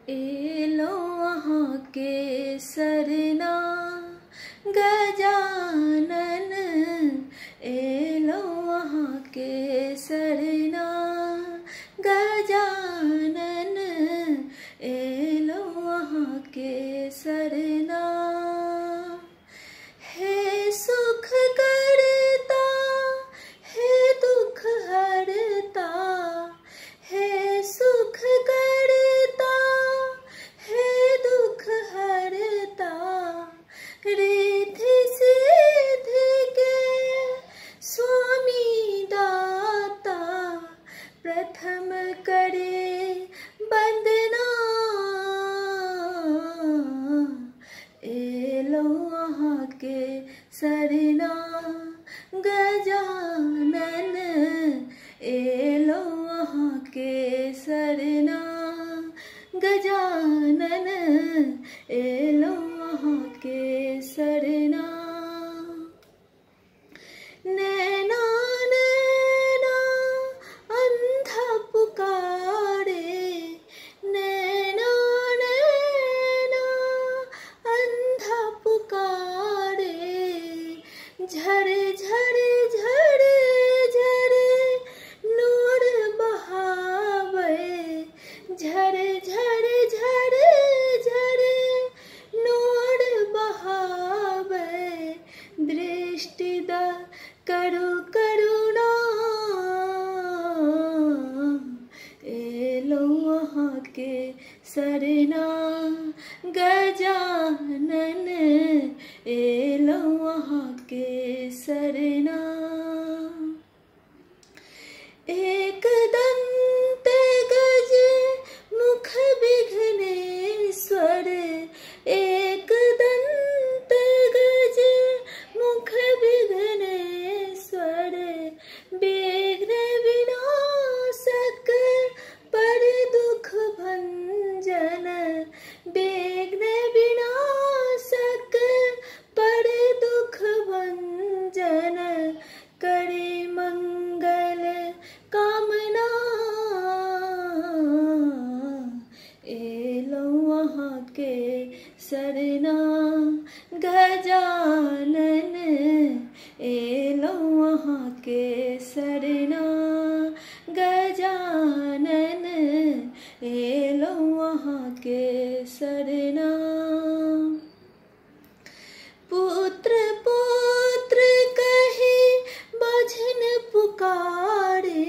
Yellow वहाँ के Sarna Gajanan, yellow वहाँ के सरना गजानन, एलो वहाँ के सरना। हे सुख करता, हे दुख हरता, हे सुख करता, हे दुख हरता, रिद्धि सिद्धि के स्वामी दाता, प्रथम करे वंदना, एलो वहाँ के सरना गजानन, एलो वहाँ के सरना गजानन, एलो वहाँ के सरना। नैना नैना अंधा पुकारे, नैना नैना अंधा पुकारे, झर झर झर झर नूर बहावे, झर झर झर झर नूर बहावे, दृष्टि द करु करुणा, एलो वहाँ के सरना गजानन, एलो वहाँ के सरना। एक दंत गज मुख विघ्नेश्वर, एक दंत गज मुख विघ्नेश्वर, विघ्न विनाशक पर दुख भंजन, विघ्न विनाशक पर दुख भंजन, करे मंगल कामना, एलो वहाँ के सरना गजानन, एलो वहाँ के सरना गजानन, एलो वहाँ के सरना। पुत्र पुत्र कहे बजन पुकारे,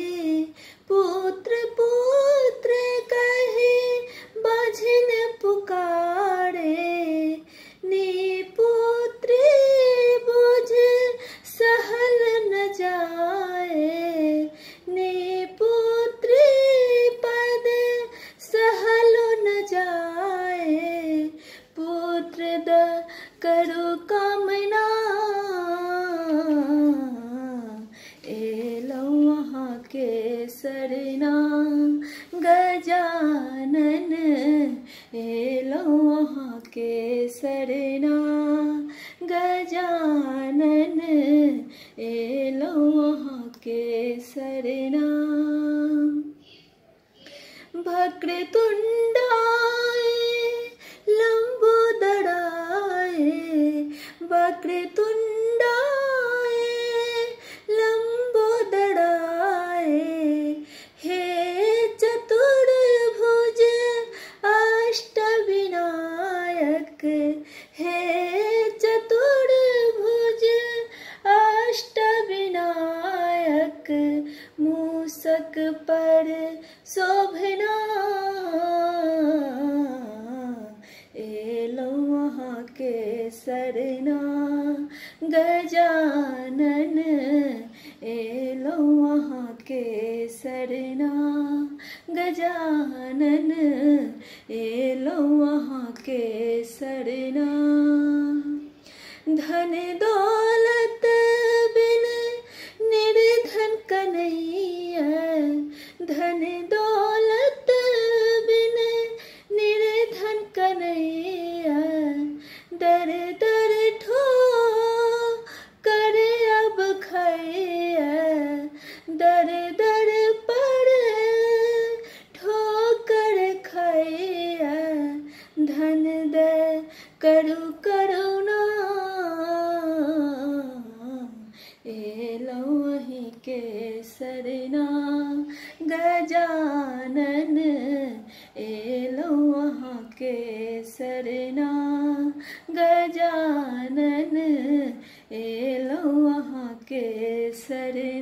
पुत्र पुत्र कहे बजन पुकारे, निपुत्र बुझ सहल न जाए, निपुत्र पद सहल न जाए, पुत्र द करु कामना, एलो वहाँ के सरना गजानन, एलो वहाँ के सरना गजानन, एलो वहाँ के सरना। वक्रतुंडाय लंबोदराय, वक्रतुंडाय लंबोदराय, हे चतुर्भुज अष्टविनायक, हे चतुर्भुज अष्टविनायक, मूसक पर शोभना, एलो वहाँ के सरना गजानन, एलो वहाँ के सरना गजानन, एलो वहाँ के सरना। धन दौलत बिन निर्धन कन्हैया, धन दौलत बिन निर्धन कन्हैया, दर दर ठो कर अब खैया, दर दर पर ठोकर खैया, करू करुणा एलो वही के सरना गजानन एलो वहाँ के सरना गजानन एलो वहाँ के सरना।